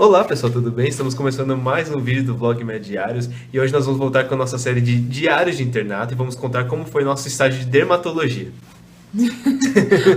Olá pessoal, tudo bem? Estamos começando mais um vídeo do Vlog Diários e hoje nós vamos voltar com a nossa série de diários de internato e vamos contar como foi nosso estágio de dermatologia.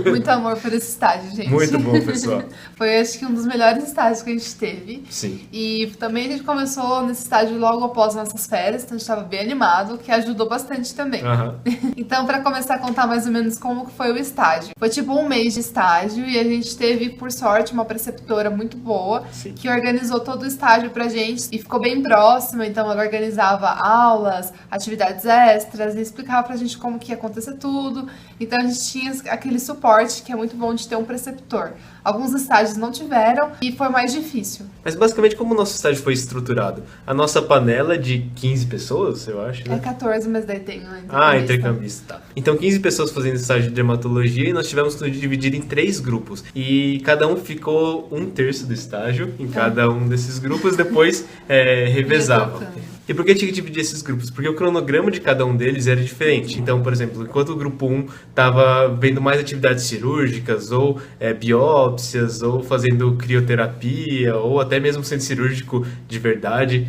Muito amor por esse estágio, gente. Muito bom, pessoal. Foi, acho que, um dos melhores estágios que a gente teve. Sim. E também a gente começou nesse estágio logo após nossas férias, então a gente estava bem animado, que ajudou bastante também. Uhum. Então, para começar a contar mais ou menos como foi o estágio. Foi tipo um mês de estágio e a gente teve, por sorte, uma preceptora muito boa. Sim. Que organizou todo o estágio pra gente e ficou bem próxima, então ela organizava aulas, atividades extras e explicava pra gente como que ia acontecer tudo. Então a gente tinha aquele suporte que é muito bom de ter um preceptor. Alguns estágios não tiveram e foi mais difícil. Mas basicamente como o nosso estágio foi estruturado? A nossa panela de 15 pessoas, eu acho, né? É 14, mas daí tem um intercambista. Ah, intercambista, tá. Então 15 pessoas fazendo estágio de dermatologia e nós tivemos que dividir em 3 grupos. E cada um ficou 1/3 do estágio em cada um desses grupos, depois revezavam. E por que tinha que dividir esses grupos? Porque o cronograma de cada um deles era diferente. Então, por exemplo, enquanto o grupo 1 estava vendo mais atividades cirúrgicas, ou biópsias, ou fazendo crioterapia, ou até mesmo centro cirúrgico de verdade.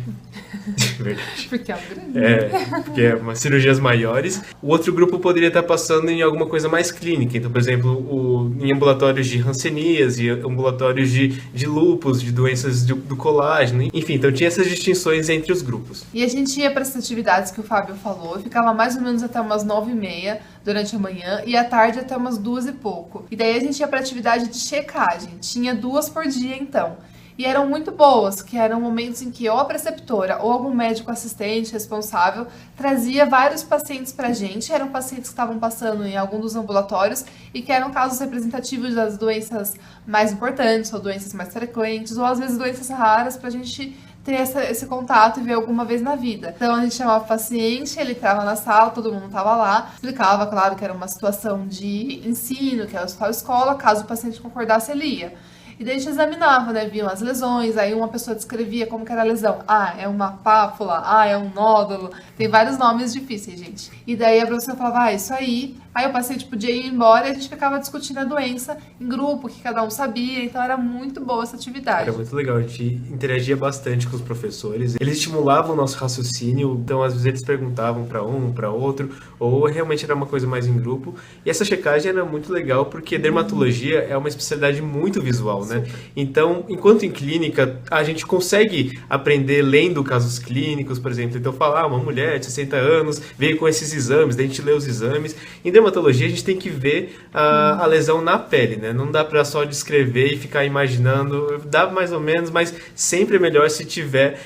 Verdade. Porque é um grande. Porque é umas cirurgias maiores. O outro grupo poderia estar passando em alguma coisa mais clínica. Então, por exemplo, em ambulatórios de hanseníase, ambulatórios de lúpus, de doenças do colágeno. Enfim, então tinha essas distinções entre os grupos. E a gente ia para essas atividades que o Fábio falou, ficava mais ou menos até umas 9h30 durante a manhã e à tarde até umas 2 e pouco. E daí a gente ia para atividade de checagem. Tinha 2 por dia, então. E eram muito boas, que eram momentos em que ou a preceptora ou algum médico assistente responsável trazia vários pacientes pra gente. Eram pacientes que estavam passando em algum dos ambulatórios e que eram casos representativos das doenças mais importantes ou doenças mais frequentes ou às vezes doenças raras pra gente ter esse contato e ver alguma vez na vida. Então a gente chamava o paciente, ele estava na sala, todo mundo estava lá, explicava, claro, que era uma situação de ensino, que era hospital escola, caso o paciente concordasse, ele ia. E daí a gente examinava, né? Viam as lesões, aí uma pessoa descrevia como que era a lesão. Ah, é uma pápula, ah, é um nódulo. Tem vários nomes difíceis, gente. E daí a professora falava, isso aí. Aí o paciente podia ir embora e a gente ficava discutindo a doença em grupo, que cada um sabia. Então era muito boa essa atividade. Era muito legal, a gente interagia bastante com os professores. Eles estimulavam o nosso raciocínio, então às vezes eles perguntavam para um, para outro, ou realmente era uma coisa mais em grupo. E essa checagem era muito legal porque dermatologia é uma especialidade muito visual, né? Então, enquanto em clínica, a gente consegue aprender lendo casos clínicos, por exemplo. Então, falar, uma mulher de 60 anos veio com esses exames, daí a gente lê os exames. Em dermatologia, a gente tem que ver a lesão na pele, né? Não dá pra só descrever e ficar imaginando. Dá mais ou menos, mas sempre é melhor se tiver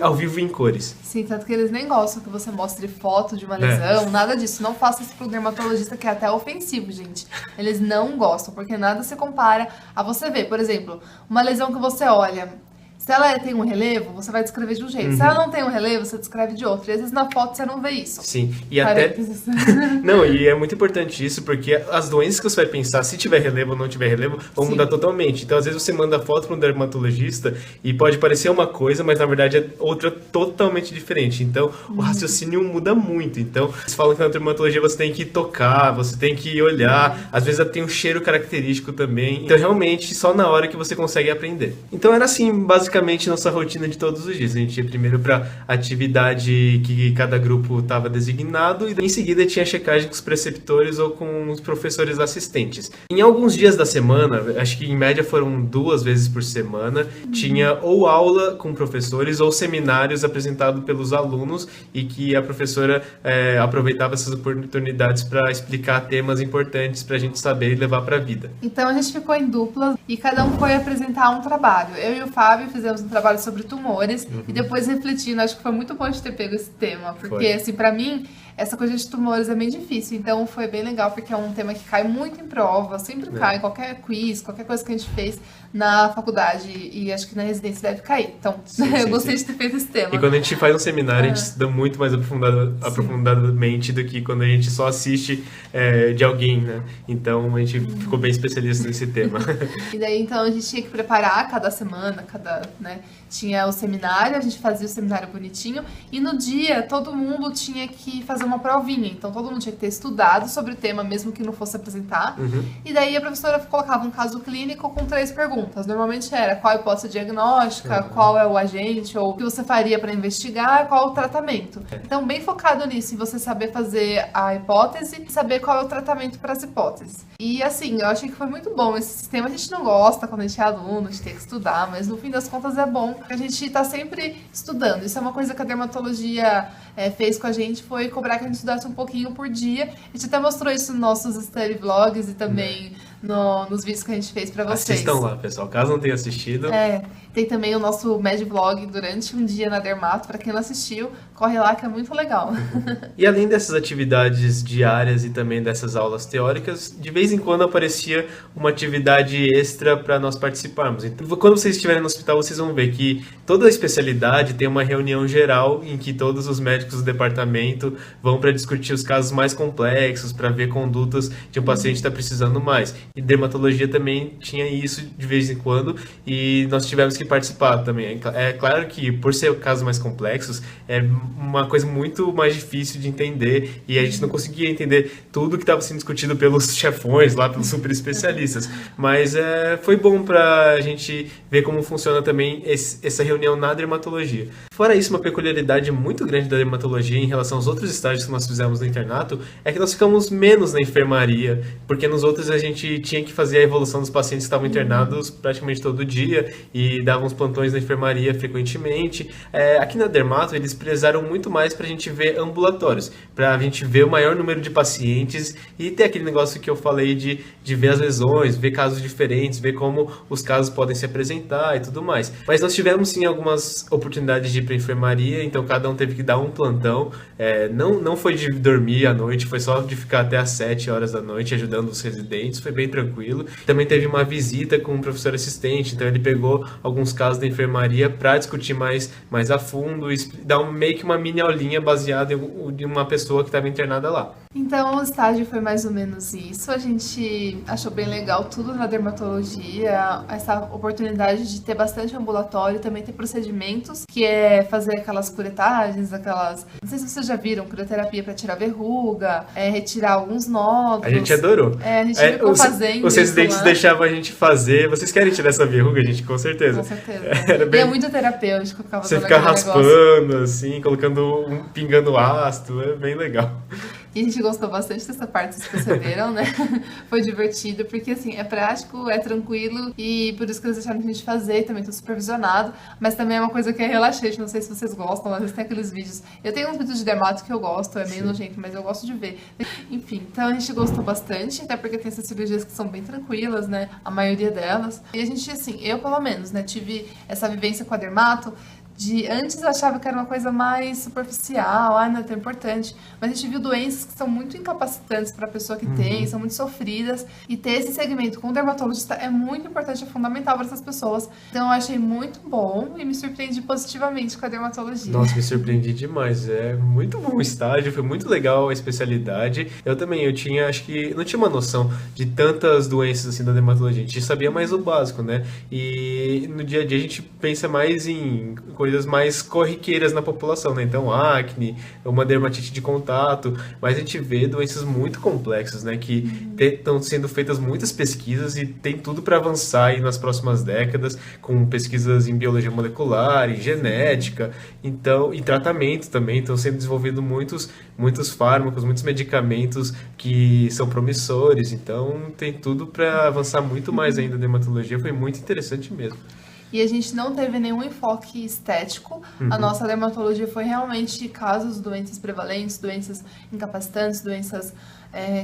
ao vivo em cores. Sim, tanto que eles nem gostam que você mostre foto de uma lesão, nada disso. Não faça isso pro dermatologista, que é até ofensivo, gente. Eles não gostam, porque nada se compara a você ver. Por exemplo, uma lesão que você olha, se ela tem um relevo, você vai descrever de um jeito. Se ela não tem um relevo, você descreve de outro. E às vezes na foto você não vê isso. Sim, e até... Não, e é muito importante isso, porque as doenças que você vai pensar, se tiver relevo ou não tiver relevo, vão mudar totalmente. Então, às vezes você manda foto para um dermatologista e pode parecer uma coisa, mas na verdade é outra totalmente diferente. Então, o raciocínio muda muito. Então, eles falam que na dermatologia você tem que tocar, você tem que olhar, às vezes tem um cheiro característico também. Então, realmente, só na hora que você consegue aprender. Então, era assim, basicamente, nossa rotina de todos os dias. A gente ia primeiro para atividade que cada grupo estava designado e em seguida tinha checagem com os preceptores ou com os professores assistentes. Em alguns dias da semana, acho que em média foram 2 vezes por semana, tinha ou aula com professores ou seminários apresentados pelos alunos e que a professora aproveitava essas oportunidades para explicar temas importantes para a gente saber e levar para a vida. Então a gente ficou em duplas e cada um foi apresentar um trabalho. Eu e o Fábio fizemos um trabalho sobre tumores e depois refletindo, acho que foi muito bom de ter pego esse tema, porque assim, pra mim, essa coisa de tumores é bem difícil, então foi bem legal porque é um tema que cai muito em prova, sempre cai em qualquer quiz, qualquer coisa que a gente fez na faculdade e acho que na residência deve cair, então eu gostei de ter feito esse tema. E quando a gente faz um seminário, a gente estuda muito mais aprofundadamente do que quando a gente só assiste de alguém, né? Então a gente ficou bem especialista nesse tema. E daí então a gente tinha que preparar cada semana, né? Tinha o seminário, a gente fazia o seminário bonitinho e no dia todo mundo tinha que fazer fazer uma provinha. Então todo mundo tinha que ter estudado sobre o tema, mesmo que não fosse apresentar. E daí a professora colocava um caso clínico com 3 perguntas. Normalmente era qual a hipótese diagnóstica, qual é o agente, ou o que você faria para investigar, qual é o tratamento. Então bem focado nisso, em você saber fazer a hipótese e saber qual é o tratamento para as hipóteses. E assim, eu achei que foi muito bom. Esse sistema a gente não gosta quando a gente é aluno, de ter que estudar, mas no fim das contas é bom. A gente tá sempre estudando. Isso é uma coisa que a dermatologia fez com a gente, foi cobrar que a gente estudasse um pouquinho por dia. A gente até mostrou isso nos nossos study vlogs e também nos vídeos que a gente fez pra vocês. Assistam lá, pessoal, caso não tenha assistido. Tem também o nosso Med Vlog durante um dia na Dermato, pra quem não assistiu, corre lá que é muito legal. E além dessas atividades diárias e também dessas aulas teóricas, de vez em quando aparecia uma atividade extra para nós participarmos. Então, quando vocês estiverem no hospital, vocês vão ver que toda a especialidade tem uma reunião geral em que todos os médicos do departamento vão para discutir os casos mais complexos, para ver condutas de um paciente que está precisando mais. E dermatologia também tinha isso de vez em quando e nós tivemos que participar também. É claro que, por ser casos mais complexos, é uma coisa muito mais difícil de entender e a gente não conseguia entender tudo que estava sendo discutido pelos chefões lá, pelos super especialistas. Mas foi bom para a gente ver como funciona também essa reunião na dermatologia. Fora isso, uma peculiaridade muito grande da dermatologia em relação aos outros estágios que nós fizemos no internato é que nós ficamos menos na enfermaria, porque nos outros a gente tinha que fazer a evolução dos pacientes que estavam internados praticamente todo dia e davam os plantões na enfermaria frequentemente. Aqui na Dermato, eles prezaram muito mais para a gente ver ambulatórios, para a gente ver o maior número de pacientes e ter aquele negócio que eu falei de ver as lesões, ver casos diferentes, ver como os casos podem se apresentar e tudo mais. Mas nós tivemos sim algumas oportunidades de ir para a enfermaria, então cada um teve que dar um plantão. Não foi de dormir à noite, foi só de ficar até às 7 horas da noite ajudando os residentes, foi bem tranquilo. Também teve uma visita com um professor assistente, então ele pegou alguns casos da enfermaria para discutir mais a fundo e dar meio que uma mini aulinha baseada em uma pessoa que estava internada lá. Então o estágio foi mais ou menos isso, a gente achou bem legal tudo na dermatologia, essa oportunidade de ter bastante ambulatório, também ter procedimentos, que é fazer aquelas curetagens, não sei se vocês já viram, curoterapia para tirar verruga, retirar alguns nódulos. A gente adorou. A gente ficou fazendo os residentes deixavam a gente fazer, vocês querem tirar essa verruga, gente? Com certeza. Com certeza. E é muito terapêutico. Você fica raspando, assim, pingando ácido, é bem legal. E a gente gostou bastante dessa parte, vocês perceberam, né? Foi divertido, porque assim, é prático, é tranquilo, e por isso que eles deixaram a gente fazer, também tudo supervisionado, mas também é uma coisa que é relaxante, não sei se vocês gostam, às vezes tem aqueles vídeos. Eu tenho uns vídeos de dermato que eu gosto, é meio nojento, mas eu gosto de ver. Enfim, então a gente gostou bastante, até porque tem essas cirurgias que são bem tranquilas, né? A maioria delas. E a gente, assim, eu pelo menos, né, tive essa vivência com a dermato, antes eu achava que era uma coisa mais superficial, não é tão importante, mas a gente viu doenças que são muito incapacitantes para a pessoa que tem, são muito sofridas, e ter esse segmento com o dermatologista é muito importante, é fundamental para essas pessoas. Então eu achei muito bom e me surpreendi positivamente com a dermatologia. Nossa, me surpreendi demais, é muito bom o estágio, foi muito legal a especialidade. Eu tinha, acho que, não tinha uma noção de tantas doenças assim da dermatologia, a gente sabia mais o básico, né? E no dia a dia a gente pensa mais em coisas mais corriqueiras na população, né? Então, acne, uma dermatite de contato, mas a gente vê doenças muito complexas, né? Que estão sendo feitas muitas pesquisas e tem tudo para avançar aí nas próximas décadas, com pesquisas em biologia molecular, em genética, então, em tratamento também, estão sendo desenvolvidos muitos fármacos, muitos medicamentos que são promissores, então tem tudo para avançar muito mais ainda a dermatologia, foi muito interessante mesmo. E a gente não teve nenhum enfoque estético. A nossa dermatologia foi realmente casos, doenças prevalentes, doenças incapacitantes, doenças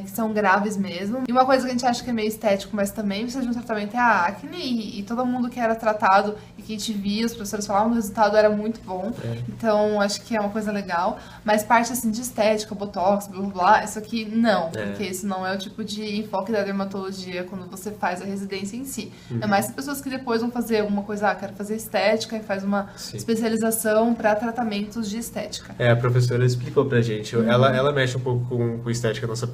que são graves mesmo. E uma coisa que a gente acha que é meio estético, mas também precisa de um tratamento, é a acne. E todo mundo que era tratado e que a gente via, os professores falavam, o resultado era muito bom. Então, acho que é uma coisa legal. Mas parte, assim, de estética, botox, blá, blá, blá, isso aqui, não. Porque isso não é o tipo de enfoque da dermatologia quando você faz a residência em si. É mais as pessoas que depois vão fazer alguma coisa, quero fazer estética, e faz uma especialização para tratamentos de estética. A professora explicou pra gente. Ela mexe um pouco com estética, a nossa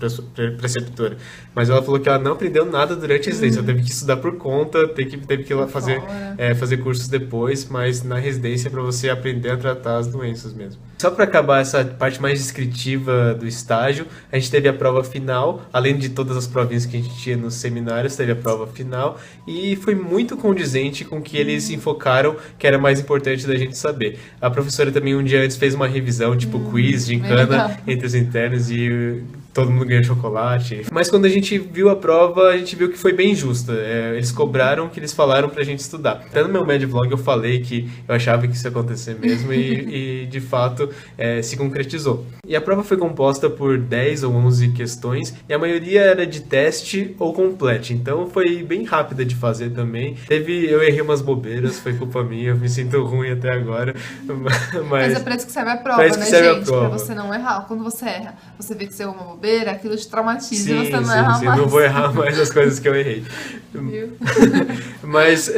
preceptora. Mas ela falou que ela não aprendeu nada durante a residência, ela teve que estudar por conta, teve que ir lá fazer cursos depois, mas na residência é para você aprender a tratar as doenças mesmo. Só para acabar essa parte mais descritiva do estágio, a gente teve a prova final, além de todas as provinhas que a gente tinha nos seminários, teve a prova final, e foi muito condizente com o que eles enfocaram, que era mais importante da gente saber. A professora também um dia antes fez uma revisão, tipo quiz, gincana, entre os internos, e todo mundo ganhou chocolate. Mas quando a gente viu a prova, a gente viu que foi bem justa. Eles cobraram o que eles falaram pra gente estudar. Até no meu Medvlog eu falei que eu achava que isso ia acontecer mesmo e de fato se concretizou. E a prova foi composta por 10 ou 11 questões e a maioria era de teste ou complete. Então foi bem rápida de fazer também. Eu errei umas bobeiras, foi culpa minha, eu me sinto ruim até agora. Mas é pra isso que serve a prova, né, gente? Pra você não errar. Quando você erra, você vê que você errou uma bobeira, aquilo te traumatiza e você não erra mais. Eu não vou errar mais as coisas que eu errei. Mas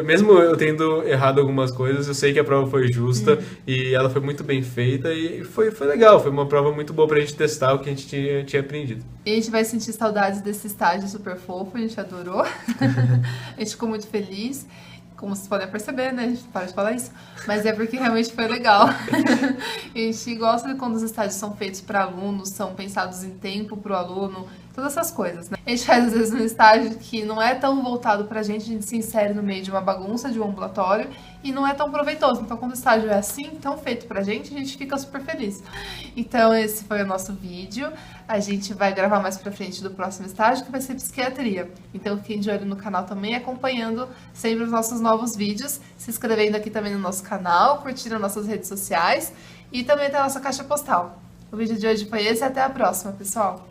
mesmo eu tendo errado algumas coisas, eu sei que a prova foi justa e ela foi muito bem feita e foi legal. Foi uma prova muito boa pra gente testar o que a gente tinha aprendido. E a gente vai sentir saudades desse estágio super fofo, a gente adorou. A gente ficou muito feliz. Como vocês podem perceber, né? A gente para de falar isso. Mas é porque realmente foi legal. A gente gosta de quando os estágios são feitos para alunos, são pensados em tempo para o aluno, todas essas coisas, né? A gente faz, às vezes, um estágio que não é tão voltado pra gente, a gente se insere no meio de uma bagunça, de um ambulatório, e não é tão proveitoso. Então, quando o estágio é assim, tão feito pra gente, a gente fica super feliz. Então, esse foi o nosso vídeo. A gente vai gravar mais pra frente do próximo estágio, que vai ser psiquiatria. Então, fiquem de olho no canal também, acompanhando sempre os nossos novos vídeos, se inscrevendo aqui também no nosso canal, curtindo nossas redes sociais e também até a nossa caixa postal. O vídeo de hoje foi esse e até a próxima, pessoal!